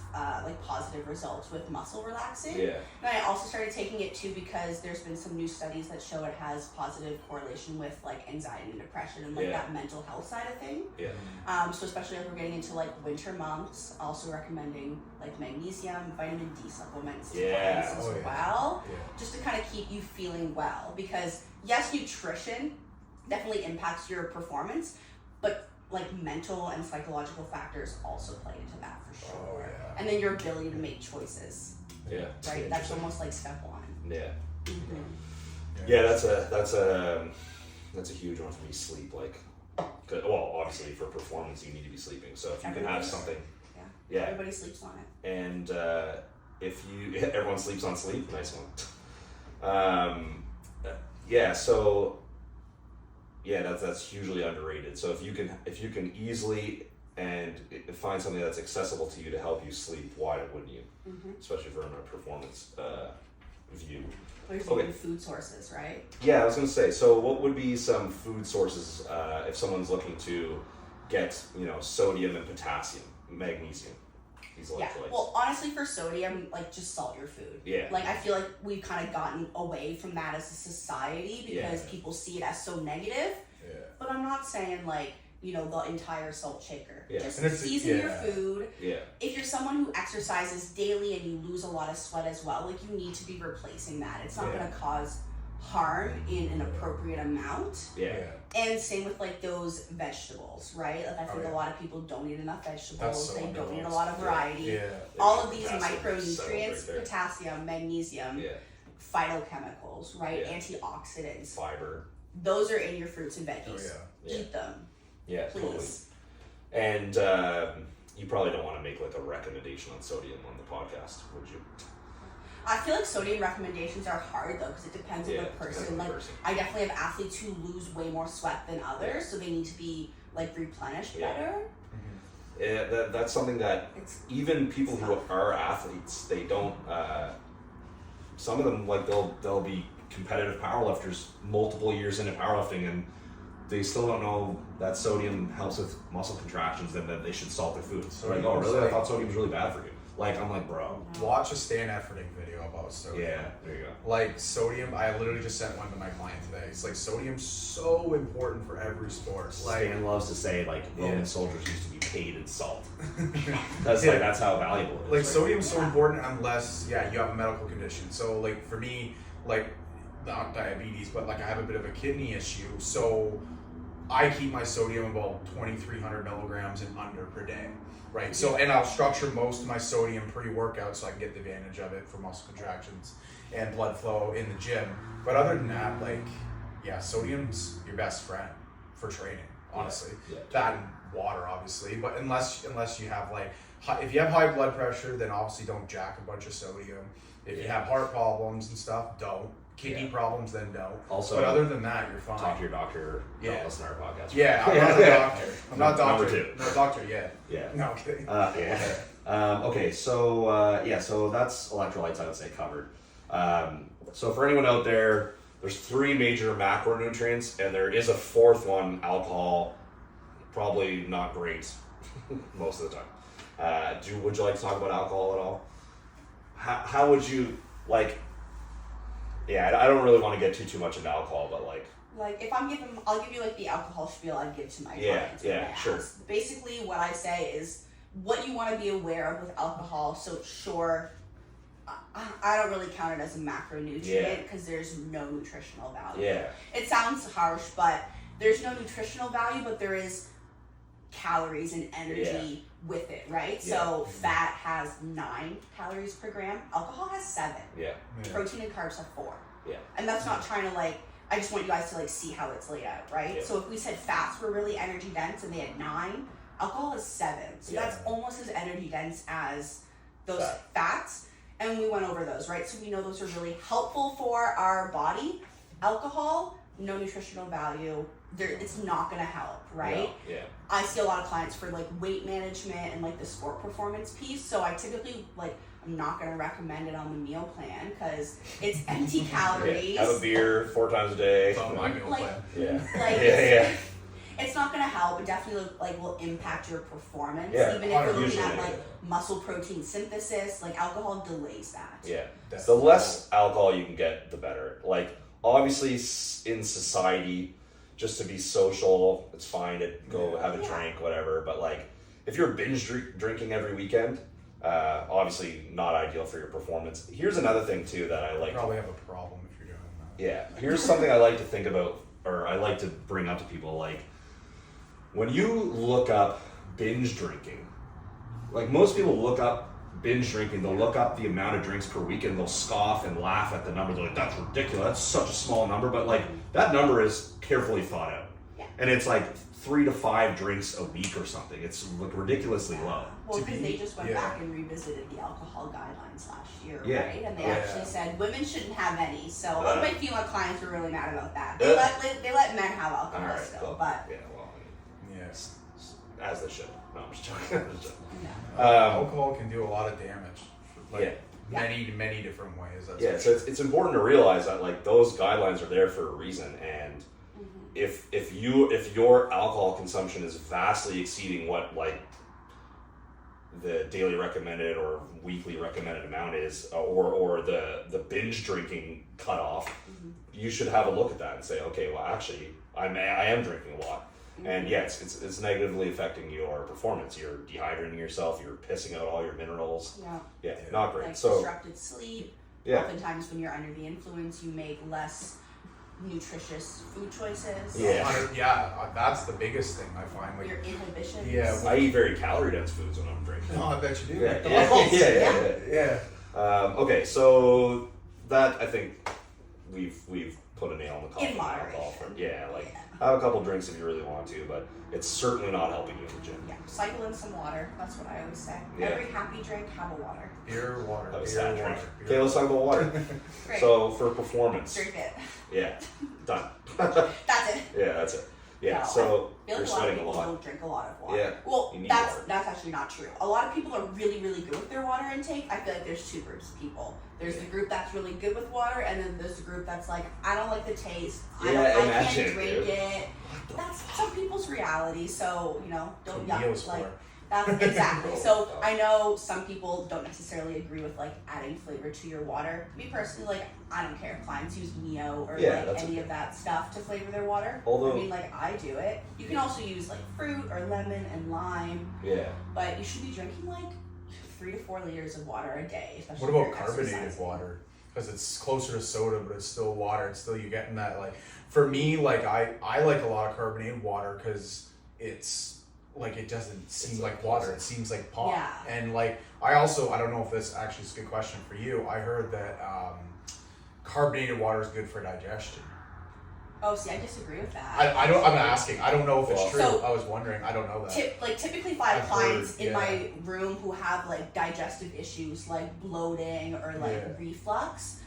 like positive results with muscle relaxing. Yeah. And I also started taking it too because there's been some new studies that show it has positive correlation with like anxiety and depression and like Yeah. that mental health side of thing. Yeah. So especially if we're getting into like winter months, also recommending like magnesium, vitamin D supplements to Yeah. clients as Oh, yeah. well, Yeah. just to kind of keep you feeling well. Because yes, nutrition definitely impacts your performance, but like mental and psychological factors also play into that for sure. Oh, yeah. And then your ability to make choices, Yeah. right? That's almost like step one. Yeah. Mm-hmm. Yeah, that's a huge one for me. Sleep, like, well, obviously for performance you need to be sleeping. So if you can have Everybody- something, Yeah. yeah, Everybody sleeps on it. and if you everyone sleeps on sleep, nice one. Yeah, so yeah, that's hugely underrated. So if you can easily and find something that's accessible to you to help you sleep, why wouldn't you? Mm-hmm. Especially from a performance view. There's Okay. even food sources, right? Yeah, I was gonna say. So, what would be some food sources if someone's looking to get, sodium and potassium, magnesium, these Yeah. electrolytes? Well, honestly, for sodium, like just salt your food. Yeah. Like I feel like we've kind of gotten away from that as a society because Yeah. people see it as so negative. Yeah. But I'm not saying like the entire salt shaker. Yeah. Just And it's- season your yeah. food. Yeah, If you're someone who exercises daily and you lose a lot of sweat as well, like you need to be replacing that. It's not Yeah. going to cause harm in an appropriate amount. yeah, And same with like those vegetables, right? Like I think yeah. a lot of people don't eat enough That's vegetables. so They don't eat a underlooked. lot of variety. Yeah. All of these Potassium settled micronutrients, right there. potassium, magnesium, Yeah, phytochemicals, right? Yeah. Antioxidants. fiber. Those are in your fruits and Oh, veggies. Yeah. Eat them, Yeah, totally. please. And you probably don't want to make like a recommendation on sodium on the podcast, would you? I feel like sodium recommendations are hard though because it depends on the depends person. on the Like person. I definitely have athletes who lose way more sweat than others, so they need to be like replenished Yeah. better. That's something that It's even people who are athletes, they don't. Some of them like they'll be competitive powerlifters multiple years into powerlifting, and they still don't know that sodium helps with muscle contractions and that they should salt their food. So like, oh really? I thought sodium was really bad for you. Like I'm like, bro. Watch a Stan Efferding video about sodium. Yeah, there you go. Like sodium, I literally just sent one to my client today. It's like sodium's so important for every sport. Like Stan loves to say like Roman Yeah. soldiers used to be paid in salt. That's how valuable it is. like right? sodium's so important unless you have a medical condition. So like for me, like not diabetes, but like I have a bit of a kidney issue. So I keep my sodium about 2,300 milligrams and under per day. Right. So, and I'll structure most of my sodium pre-workout so I can get the advantage of it for muscle contractions and blood flow in the gym. But other than that, like, yeah, sodium's your best friend for training, honestly. Yeah. That and water, obviously. But unless you have like, if you have high blood pressure, then obviously don't jack a bunch of sodium. If you have heart problems and stuff, don't. Kidney problems, then don't. Also, but other than that, you're fine. talk to your doctor. Yeah. Don't listen to our podcast. Yeah, I'm not a doctor. I'm not Number doctor. two. No doctor yet. Yeah. No, I'm kidding. Okay, so that's electrolytes I would say covered. So for anyone out there, there's 3 major macronutrients, and there is a 4th one, alcohol. Probably not great most of the time. Would you like to talk about alcohol at all? How would you like? Yeah, I don't really want to get too much into alcohol, but like if I'll give you like the alcohol spiel I give to my Yeah, clients. when yeah, they sure. ask. Basically, what I say is what you want to be aware of with alcohol. So sure, I don't really count it as a macronutrient because there's no nutritional value. yeah, It sounds harsh, but there's no nutritional value, but there is calories and energy with it, right? Yeah. So fat has 9 calories per gram. Alcohol has 7. yeah, Protein and carbs have 4. yeah, And that's not trying to like, I just want you guys to like see how it's laid out, right? Yeah. So if we said fats were really energy dense and they had 9, alcohol is 7. So Yeah. that's almost as energy dense as those Fat. fats. And we went over those, right? So we know those are really helpful for our body. Alcohol, no nutritional value. It's not gonna help, right? Yeah, I see a lot of clients for like weight management and like the sport performance piece. So I typically I'm not gonna recommend it on the meal plan because it's empty calories. yeah. Have a beer 4 times a day. It's on my meal Like- plan. Yeah, Like yeah. it's not gonna help. It definitely will impact your performance. Yeah, Even if you're looking usually, at like muscle protein synthesis, like alcohol delays that. Yeah. The Definitely. less alcohol you can get, the better. Like, obviously, in society, just to be social, it's fine to go have a Yeah. drink, whatever. But, like, if you're binge drinking every weekend, obviously not ideal for your performance. Here's another thing, too, that I like. Probably have a problem if you're doing that. Yeah. Here's something I like to think about, or I like to bring up to people. Like, when you look up binge drinking, like, most people look up binge drinking, they'll look up the amount of drinks per week and they'll scoff and laugh at the number. They're like, that's ridiculous. That's such a small number. But, like, that number is carefully thought out. Yeah. And it's like 3 to 5 drinks a week or something. It's like ridiculously low. Well, To because be- they just went yeah. back and revisited the alcohol guidelines last year, Yeah. right? And they Yeah. actually said women shouldn't have any. So a Uh, lot of my female clients were really mad about that. Uh, They let men have alcohol All right. still, Cool. but Yeah, well, Yes. as they should. No, I'm just joking. I'm just joking. no. Alcohol can do a lot of damage. Like Yeah. many different ways. That's Yeah, for so it's important to realize that like those guidelines are there for a reason, and if your alcohol consumption is vastly exceeding what like the daily recommended or weekly recommended amount is, or the binge drinking cutoff, you should have a look at that and say, okay, well actually I am drinking a lot. And yes, it's negatively affecting your performance. You're dehydrating yourself. You're pissing out all your minerals. Yeah. Yeah, not great. Like So disrupted sleep. yeah, Oftentimes when you're under the influence, you make less nutritious food choices. Yeah. Yeah, that's the biggest thing I find. Like, Your inhibitions. Yeah, I eat very calorie dense foods when I'm drinking. no, I bet you do. Yeah, McDonald's. yeah. Yeah. Okay, so that I think we've put a nail in the coffin. In moderation. Yeah, like have a couple drinks if you really want to, but it's certainly not helping you in the gym. Yeah, cycle in some water. That's what I always say. Yeah. Every happy drink, have a water. Beer, water. That was Beer, sad water. drink. Beer, Okay, let's talk about water. Great. So for performance, Drink it. yeah, done. That's it. Yeah, that's it. Yeah, No, so I feel you're like a lot of sweating a people lot. don't drink a lot of water. Yeah, Well, you need that's water. actually not true. A lot of people are really, really good with their water intake. I feel like there's two groups of people. There's the group that's really good with water, and then there's the group that's like, I don't like the taste. I imagine, can't drink dude. it. That's some people's reality. So don't yuck. Neo's Like for. that's exactly. So Oh. I know some people don't necessarily agree with like adding flavor to your water. Me personally, like I don't care if clients use Neo or Yeah, like that's any okay. of that stuff to flavor their water. Although- I mean, like I do it. You can also use like fruit or lemon and lime, Yeah. but you should be drinking like 3 to 4 liters of water a day. Especially What if about you're carbonated exercising. water? Because it's closer to soda, but it's still water. It's still you getting that like. For me, like I like a lot of carbonated water because it's like it doesn't seem like water. It seems like pop. Yeah. And like I don't know if this actually is a good question for you. I heard that carbonated water is good for digestion. Oh, see, I disagree with that. I'm asking. I don't know if it's true. So- I was wondering. I don't know that. Typically if I have I've clients heard, in yeah. my room who have like digestive issues like bloating or like Yeah. reflux,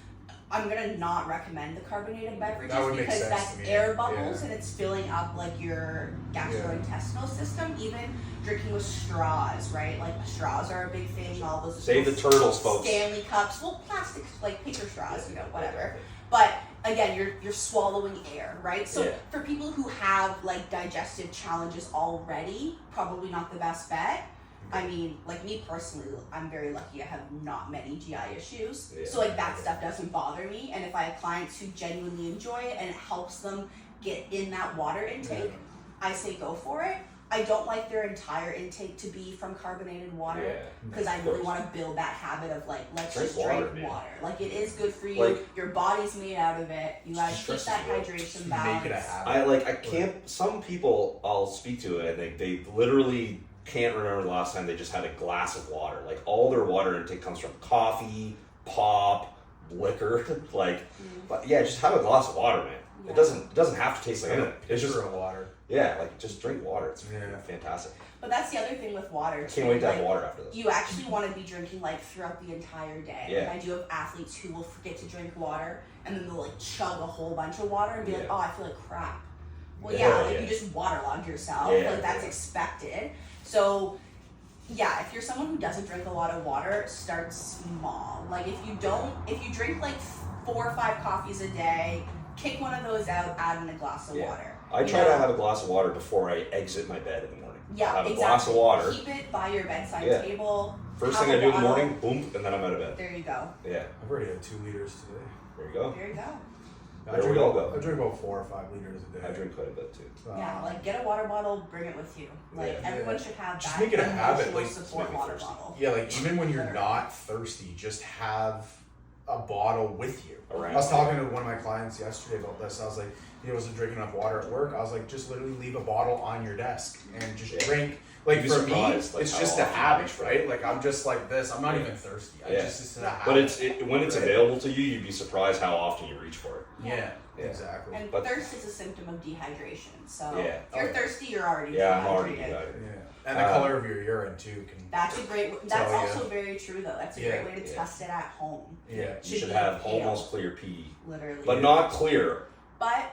I'm gonna not recommend the carbonated beverages That would make because sense that's to me, air bubbles yeah. and it's filling up like your gastrointestinal system. Even drinking with straws, right? Like straws are a big thing. All those Save the turtles, folks. Stanley cups, well, plastic like paper straws, whatever. But again, you're swallowing air, right? So Yeah. for people who have like digestive challenges already, probably not the best bet. I mean, like me personally, I'm very lucky I have not many GI issues. Yeah. So like that stuff doesn't bother me. And if I have clients who genuinely enjoy it and it helps them get in that water intake, I say go for it. I don't like their entire intake to be from carbonated water Yeah. because I Of really course. want to build that habit of like let's Drink just water, drink man. water. Like it is good for you. Like- Your body's made out of it. You gotta keep Stresses that you out. hydration Make balance. it a habit. I can't. Some people I'll speak to it. I think they literally can't remember the last time they just had a glass of water. Like all their water intake comes from coffee, pop, liquor. Like, but yeah, just have a glass of water, man. Yeah. It doesn't have to taste like anything. It's just Pitcher of water. like just drink water. It's fantastic. But that's the other thing with water. Too. Can't wait to have Like, water after this. you actually want to be drinking like throughout the entire day. Yeah. Like, I do have athletes who will forget to drink water and then they'll like chug a whole bunch of water and be like, Yeah. oh, I feel like crap. Well, Yeah, yeah, like yeah. you just waterlogged yourself. Yeah, like that's yeah. expected. So, yeah, if you're someone who doesn't drink a lot of water, start small. Like if you drink like 4 or 5 coffees a day, kick one of those out, add in a glass of Yeah. water. I You try know? to have a glass of water before I exit my bed in the morning. Yeah, I'll have exactly. a glass of water. Keep it by your bedside Yeah. table. First have thing a I do in the bottle. morning, boom, and then I'm out of bed. There you go. Yeah, I've already had 2 liters today. there you go. There you go. There we all go. I drink about 4 or 5 liters a day. I drink quite a bit too. Yeah, like get a water bottle, bring it with you. Like Yeah. everyone should have Just that make it a emotional habit, like, support make me water thirsty. bottle. Yeah, like even when you're not thirsty, just have a bottle with you. Around. I was talking to one of my clients yesterday about this. I was like, he wasn't drinking enough water at work. I was like, just literally leave a bottle on your desk and just Yeah. drink. Like You'd be for me, surprised, like, it's how just a often you habit, reach for right? it. Like I'm just like this. I'm not Yeah. even thirsty. Yeah. It's a habit. But when it's Right. available to you, you'd be surprised how often you reach for it. Yeah, Yeah. exactly. And But- thirst is a symptom of dehydration. So Yeah. if you're Oh, yeah. thirsty, you're already Yeah, I'm already dehydrated. dehydrated. Yeah, and the color of your urine too can. That's a great. That's Tell ya. also very true though. That's a Yeah, great way to yeah. test it at home. Yeah. You should be have pale, almost clear pee, literally. but not clear. But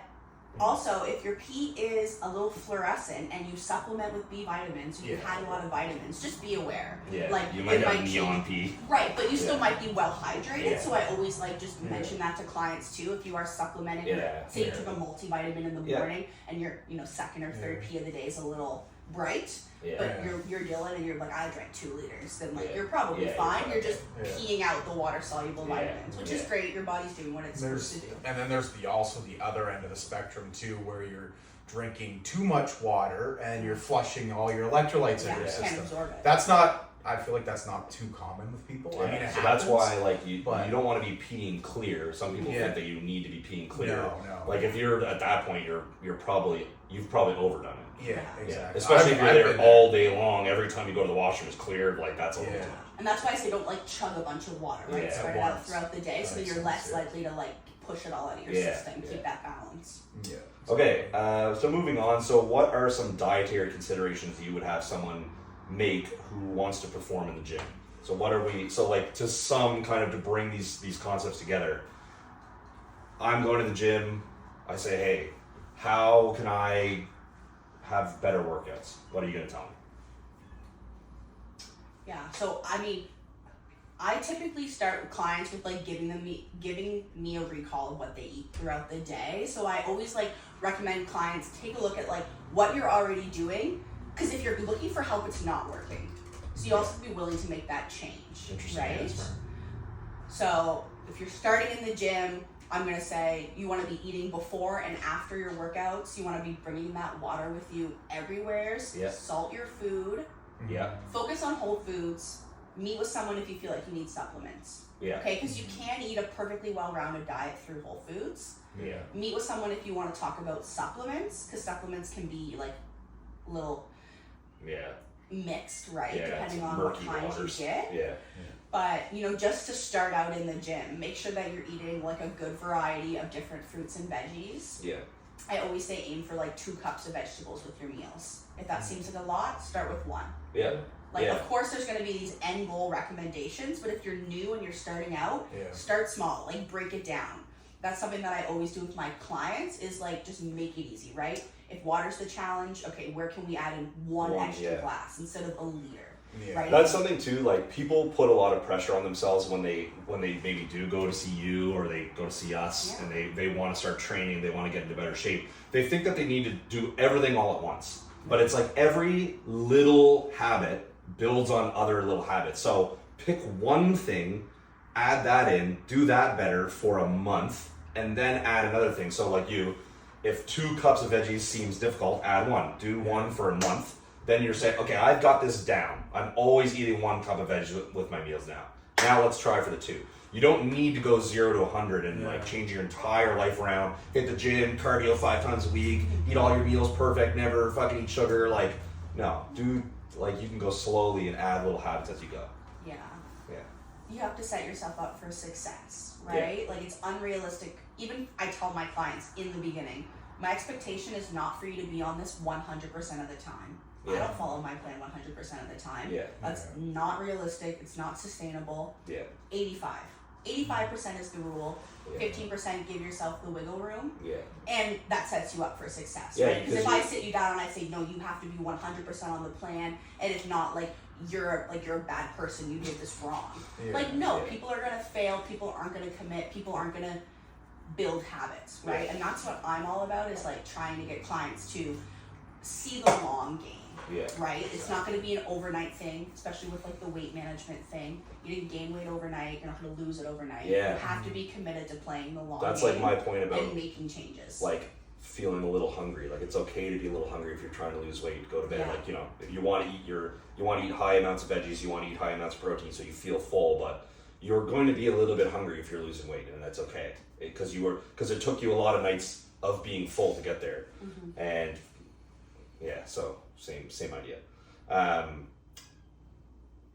also, if your pee is a little fluorescent and you supplement with B vitamins, or you've Yeah. had a lot of vitamins, just be aware. Yeah, Like you it might have be- neon pee. Right, but you still Yeah. might be well hydrated. Yeah. So I always like just Yeah. mention that to clients too. If you are supplementing, Yeah. say you Yeah. took a multivitamin in the Yeah. morning and your second or third Yeah. pee of the day is a little bright, Yeah. but you're dealing and you're like I drank 2 liters, then like Yeah. you're probably Yeah, fine. you're You're just Yeah. peeing out the water soluble Yeah. vitamins, which is Yeah. great. Your body's doing what it's supposed to do. And then there's also the other end of the spectrum too, where you're drinking too much water and you're flushing all your electrolytes Yeah, in your you can't system. absorb it. That's not. I feel like that's not too common with people. I mean, Yeah, it so that's happens, why like you but- don't want to be peeing clear. Some people Yeah. think that you need to be peeing clear. No. Like if you're at that point, you've probably overdone it. Yeah, Yeah. exactly. Especially if you're I've there been all day long. Every time you go to the washroom is cleared. Like that's a little Yeah. too much. And that's why I say don't like chug a bunch of water, right? Yeah, Spread at it out once. throughout the day so That that you're makes less sense, yeah. likely to like push it all out of your Yeah, system. yeah. Keep that balance. Yeah. Okay, so moving on. So what are some dietary considerations you would have someone make who wants to perform in the gym? So what are we, so like to some kind of to bring these concepts together, I'm going to the gym, I say, hey, how can I have better workouts? What are you going to tell me? Yeah. So I mean, I typically start with clients with like giving me a recall of what they eat throughout the day. So I always like recommend clients take a look at like what you're already doing, because if you're looking for help, it's not working. So you also have to be willing to make that change, Interesting right? answer. So if you're starting in the gym, I'm gonna say you want to be eating before and after your workouts. You want to be bringing that water with you everywhere. Yeah. Salt your food. Yeah, Focus on whole foods. Meet with someone if you feel like you need supplements. yeah, Okay, because you can eat a perfectly well-rounded diet through whole foods. yeah, Meet with someone if you want to talk about supplements, because supplements can be like a little yeah, mixed, right? yeah. Depending it's on what murky kind waters. you get. Yeah, But just to start out in the gym, make sure that you're eating like a good variety of different fruits and veggies. yeah, I always say aim for like 2 cups of vegetables with your meals. If that seems like a lot, start with 1. yeah, Like, Yeah. of course, there's going to be these end goal recommendations, but if you're new and you're starting out, Yeah. start small. Like, break it down. That's something that I always do with my clients is like just make it easy, right? If water's the challenge, okay, where can we add in one One, extra yeah. glass instead of a liter, Yeah. right? That's something too. Like people put a lot of pressure on themselves when they maybe do go to see you or they go to see us, Yeah. and they want to start training. They want to get into better shape. They think that they need to do everything all at once, but it's like every little habit builds on other little habits. So pick one thing, add that in, do that better for a month, and then add another thing. So like if 2 cups of veggies seems difficult, add 1. Do 1 for a month. Then you're saying, okay, I've got this down. I'm always eating 1 cup of veggies with my meals now. Now let's try for the 2. You don't need to go 0 to 100 and like change your entire life around. Hit the gym, cardio 5 times a week, eat all your meals perfect, never fucking eat sugar. Like, no, dude. Like you can go slowly and add little habits as you go. Yeah. Yeah. You have to set yourself up for success, right? Like it's unrealistic. Even I tell my clients in the beginning, my expectation is not for you to be on this 100% of the time. I Yeah. don't follow my plan 100% of the time. Yeah. That's not realistic. It's not sustainable. Yeah. 85% is the rule. Yeah. 15% give yourself the wiggle room, Yeah. and that sets you up for success, Yeah, right? Because if because I sit you down and I say, no, you have to be 100% on the plan, and if not, like you're a bad person, you did this wrong. Yeah. Like no, Yeah. people are gonna fail, people aren't gonna commit, people aren't gonna build habits, right? Yeah. And that's what I'm all about, is like trying to get clients to see the long game. Yeah. Right? It's not going to be an overnight thing, especially with like the weight management thing. You didn't gain weight overnight, you're not going to lose it overnight. Yeah. You have to be committed to playing the long That's game like my point about and making changes. like feeling a little hungry. Like it's okay to be a little hungry if you're trying to lose weight. Go to bed. Yeah. Like if you want to eat high amounts of veggies, you want to eat high amounts of protein, so you feel full. But you're going to be a little bit hungry if you're losing weight, and that's okay because it took you a lot of nights of being full to get there. Mm-hmm. And yeah, so same idea.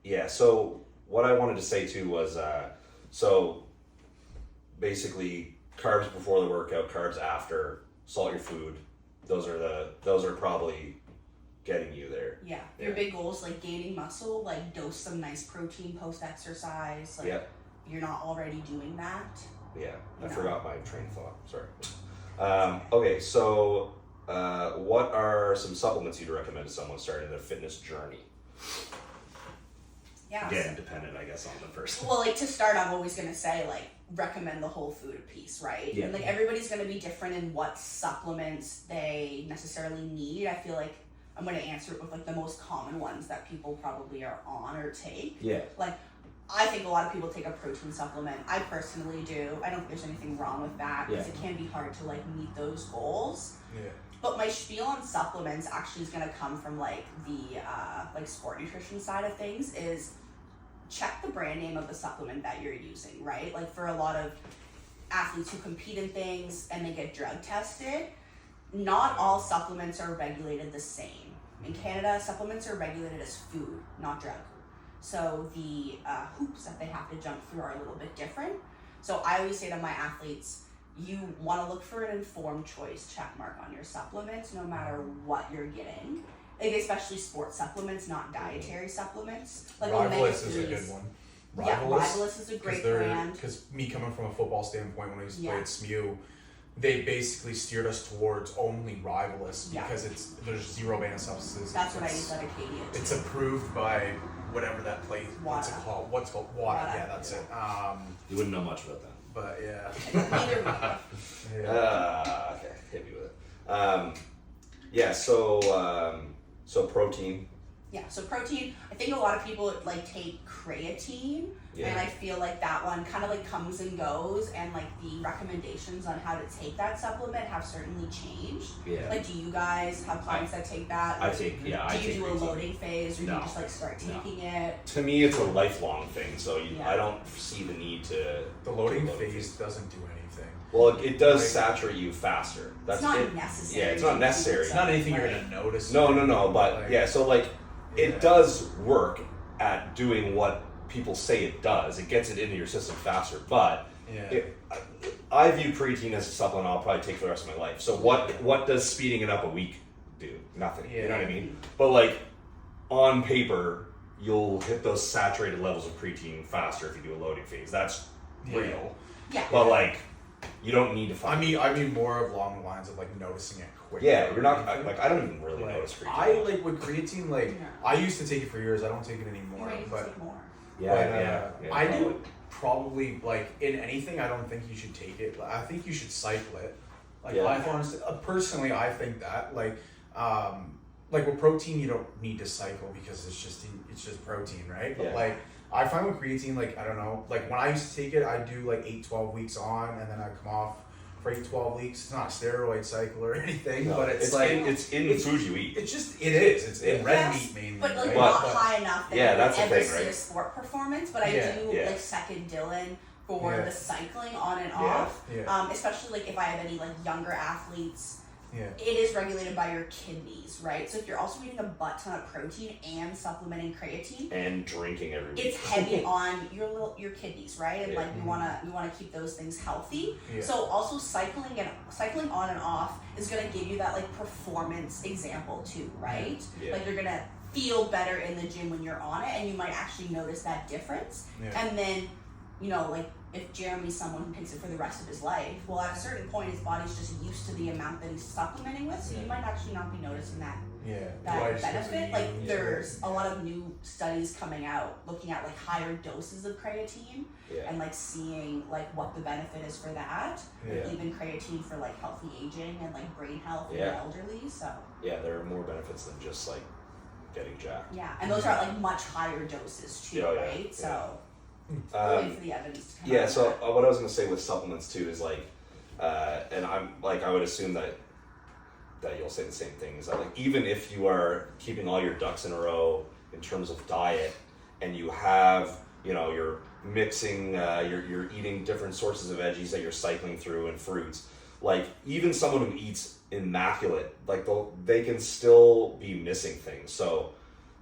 Yeah. So what I wanted to say too was so basically carbs before the workout, carbs after, salt your food. Those are probably getting you there. yeah. Yeah. Your big goals like gaining muscle, like dose some nice protein post exercise. Like Yeah. you're not already doing that. Yeah, I No. forgot my train of thought. Sorry. Okay, so what are some supplements you'd recommend to someone starting their fitness journey? Yeah. Again, dependent, I guess, on the person. Well, like to start, I'm always gonna say like recommend the whole food piece, right? Yeah. And like everybody's gonna be different in what supplements they necessarily need. I feel like I'm gonna answer it with like the most common ones that people probably are on or take. Yeah. Like I think a lot of people take a protein supplement. I personally do. I don't think there's anything wrong with that because Yeah. it can be hard to like meet those goals. Yeah. But my spiel on supplements actually is gonna come from like the like sport nutrition side of things. Is check the brand name of the supplement that you're using, right? Like for a lot of athletes who compete in things and they get drug tested, not all supplements are regulated the same. In Canada, supplements are regulated as food, not drug. So the hoops that they have to jump through are a little bit different. So I always say to my athletes, you want to look for an informed choice check mark on your supplements, no matter what you're getting. Like especially sports supplements, not dietary supplements. Like Rivalus is a good one. Rivalus is a great brand. Because me coming from a football standpoint, when I used to play Yeah. at SMU, they basically steered us towards only Rivalus because there's zero banned substances. That's what I use at Acadia too. It's approved by whatever that place. What's it WADA. called? What's called WADA? Yeah, that's it. You wouldn't know much about that. But yeah. Neither way. Okay, hit me with it. Yeah, so protein. Yeah, so protein, I think a lot of people like take creatine, and I feel like that one kind of like comes and goes, and like the recommendations on how to take that supplement have certainly changed. Yeah. Like, do you guys have clients that take that? I take do you do a protein. loading phase, or do No. you just like start taking it? To me, it's a lifelong thing, so Yeah. I don't see the need to. The loading to load phase doesn't do anything. Well, it does Like- saturate you faster. That's It's not it. necessary. Yeah, it's not necessary. It's not anything you're Right. gonna notice. No, but Like, yeah, so like it Yeah. does work at doing what people say it does. It gets it into your system faster, but Yeah. I view creatine as a supplement I'll probably take for the rest of my life. So what does speeding it up a week do? Nothing. You know what I mean? But like on paper, you'll hit those saturated levels of creatine faster if you do a loading phase. That's real. Yeah. But like you don't need to find I mean more along the lines of like noticing it quicker. yeah, you're not Anything. like I don't even really Like, notice creatine. I like with creatine, like Yeah. I used to take it for years. I don't take it You anymore. might need to But take more. I do probably like in anything. I don't think you should take it. I think you should cycle it. Like Yeah. personally, I think that like with protein, you don't need to cycle because it's just protein, right? But Yeah. like I find with creatine, like I don't know, like when I used to take it, I do like 8-12 weeks on, and then I come off for 8-12 weeks. It's not a steroid cycle or anything, No, but it's like it's in the food you eat. it is. It's in red Yes, meat mainly. But like right? not But- high enough that yeah, you that's the ever thing, see right? a sport performance. But I Yeah, do yeah. like second Dylan for Yeah. the cycling on and Yeah, off. yeah. Especially like if I have any like younger athletes. Yeah. It is regulated by your kidneys, right? So if you're also eating a butt ton of protein and supplementing creatine, And drinking every week. it's heavy on your kidneys, right? And Yeah. like we wanna keep those things healthy. Yeah. So also cycling on and off is gonna give you that like performance example too, right? Yeah. Like you're gonna feel better in the gym when you're on it, and you might actually notice that difference. Yeah. And then, like if Jeremy's someone who takes it for the rest of his life, well, at a certain point, his body's just used to the amount that he's supplementing with, so you might actually not be noticing that Yeah. that Why just benefit. doesn't Like use it? there's a lot of new studies coming out looking at like higher doses of creatine Yeah. and like seeing like what the benefit is for that. Like, Yeah. even creatine for like healthy aging and like brain health in Yeah. the elderly. So Yeah, there are more benefits than just like getting jacked. yeah, and those are at like much higher doses too, Yeah, yeah, right? yeah. So waiting for the evidence to come Yeah, out. so what I was gonna say with supplements too is like, and I'm like I would assume that you'll say the same thing is that like even if you are keeping all your ducks in a row in terms of diet, and you have you're mixing you're eating different sources of veggies that you're cycling through and fruits, like even someone who eats immaculate, like they can still be missing things. So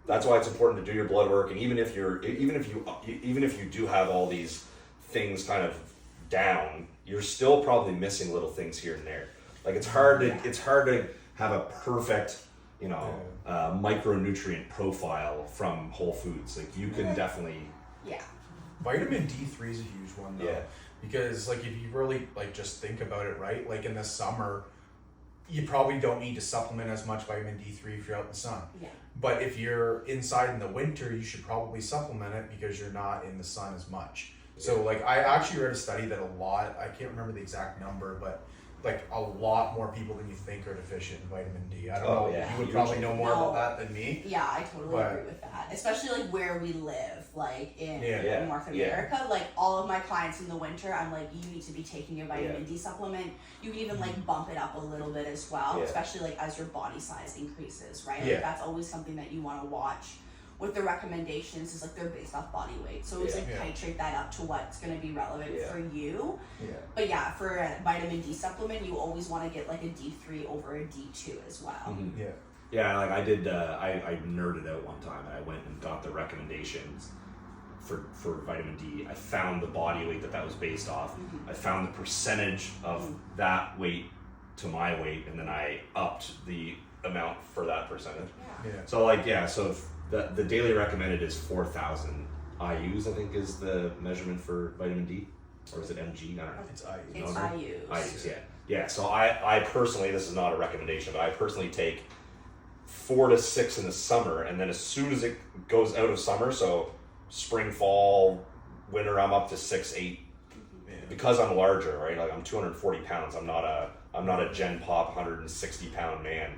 that's why it's important to do your blood work, and even if you do have all these things kind of down, you're still probably missing little things here and there. Like it's hard to have a perfect micronutrient profile from whole foods. Like you can definitely yeah. Vitamin D3 is a huge one though. Yeah. Because like if you really like just think about it, right? Like in the summer, you probably don't need to supplement as much vitamin D3 if you're out in the sun. Yeah. But if you're inside in the winter, you should probably supplement it because you're not in the sun as much. So like I actually read a study that I can't remember the exact number, but like a lot more people than you think are deficient in vitamin D. I don't know. yeah. You would probably know more about that than me. Yeah, I totally But- agree with that. Especially like where we live, like in Yeah. North Yeah. America. Like all of my clients in the winter, I'm like, you need to be taking a vitamin D supplement. You can even like bump it up a little bit as well, Yeah. especially like as your body size increases, right? Yeah. Like that's always something that you want to watch. With the recommendations is like they're based off body weight, so it's like Yeah. titrate that up to what's going to be relevant Yeah. for you. Yeah. But yeah, for a vitamin D supplement, you always want to get like a D3 over a D2 as well. Yeah. Yeah, like I did. I nerded out one time, and I went and got the recommendations for vitamin D. I found the body weight that was based off. I found the percentage of that weight to my weight, and then I upped the amount for that percentage. Yeah. So like, yeah, so if the daily recommended is 4,000 IUs, I think is the measurement for vitamin D, or is it mg? I don't know. It's IU. It's No, IUs. IUs, yeah. Yeah, so I personally, this is not a recommendation, but I personally take 4 to 6 in the summer, and then as soon as it goes out of summer, so spring, fall, winter, I'm up to 6, 8. Yeah. Because I'm larger, right? Like I'm 240 pounds. I'm not a Gen Pop 160 pound man.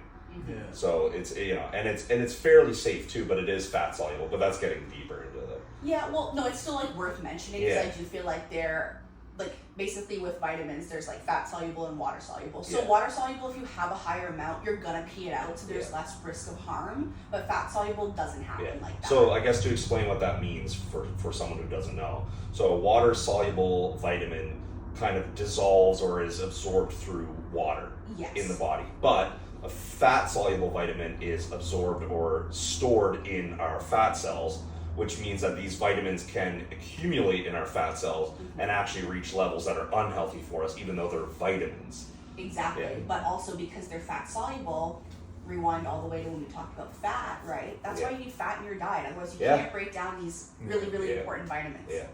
Yeah. So it's, you know, and it's fairly safe too, but it is fat soluble. But that's getting deeper into the. Yeah, well, no, it's still like worth mentioning because Yeah. I do feel like they're like basically with vitamins, there's like fat soluble and water soluble. So Yeah. water soluble, if you have a higher amount, you're gonna pee it out, so there's Yeah. less risk of harm. But fat soluble doesn't happen Yeah. like that. So I guess to explain what that means for someone who doesn't know, so a water soluble vitamin kind of dissolves or is absorbed through water Yes. in the body, but a fat soluble vitamin is absorbed or stored in our fat cells, which means that these vitamins can accumulate in our fat cells and actually reach levels that are unhealthy for us, even though they're vitamins. Exactly, Yeah. but also because they're fat soluble, rewind all the way to when we talked about fat, right? That's why Yeah. you need fat in your diet, otherwise you Yeah. can't break down these really Yeah. important vitamins. Yeah.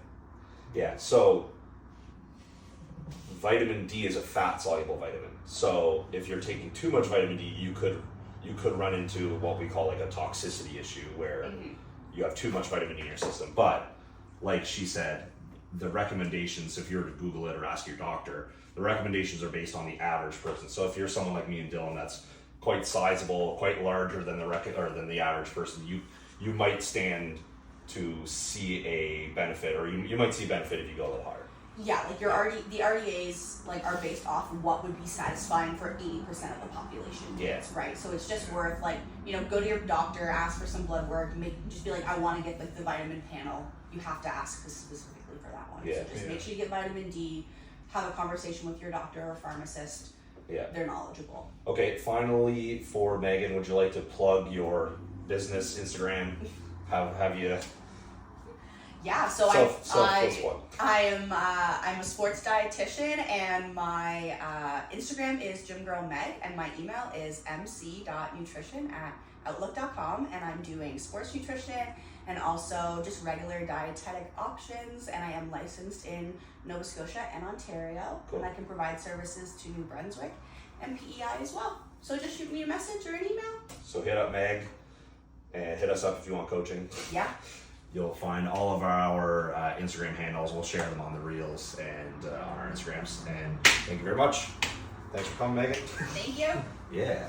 Yeah. So vitamin D is a fat soluble vitamin. So if you're taking too much vitamin D, you could run into what we call like a toxicity issue where you have too much vitamin D in your system. But like she said, the recommendations, if you were to Google it or ask your doctor, the recommendations are based on the average person. So if you're someone like me and Dylan that's quite sizable, quite larger than than the average person, you might stand to see a benefit, or you might see a benefit if you go a little higher. Yeah, like the RDAs like are based off of what would be satisfying for 80% of the population needs, Yeah. right? So it's just worth like, you know, go to your doctor, ask for some blood work, just be like, I want to get like the vitamin panel. You have to ask specifically for that one. Yeah. So just Yeah. make sure you get vitamin D, have a conversation with your doctor or pharmacist. Yeah. They're knowledgeable. Okay, finally for Megan, would you like to plug your business, Instagram? Have you Yeah, so self what? I'm a sports dietitian, and my Instagram is gymgirlmeg, and my email is mc.nutrition@outlook.com, and I'm doing sports nutrition and also just regular dietetic options, and I am licensed in Nova Scotia and Ontario, Cool. and I can provide services to New Brunswick and PEI as well. So just shoot me a message or an email. So hit up Meg and hit us up if you want coaching. Yeah. You'll find all of our Instagram handles. We'll share them on the reels and on our Instagrams. And thank you very much. Thanks for coming, Megan. Thank you. Yeah.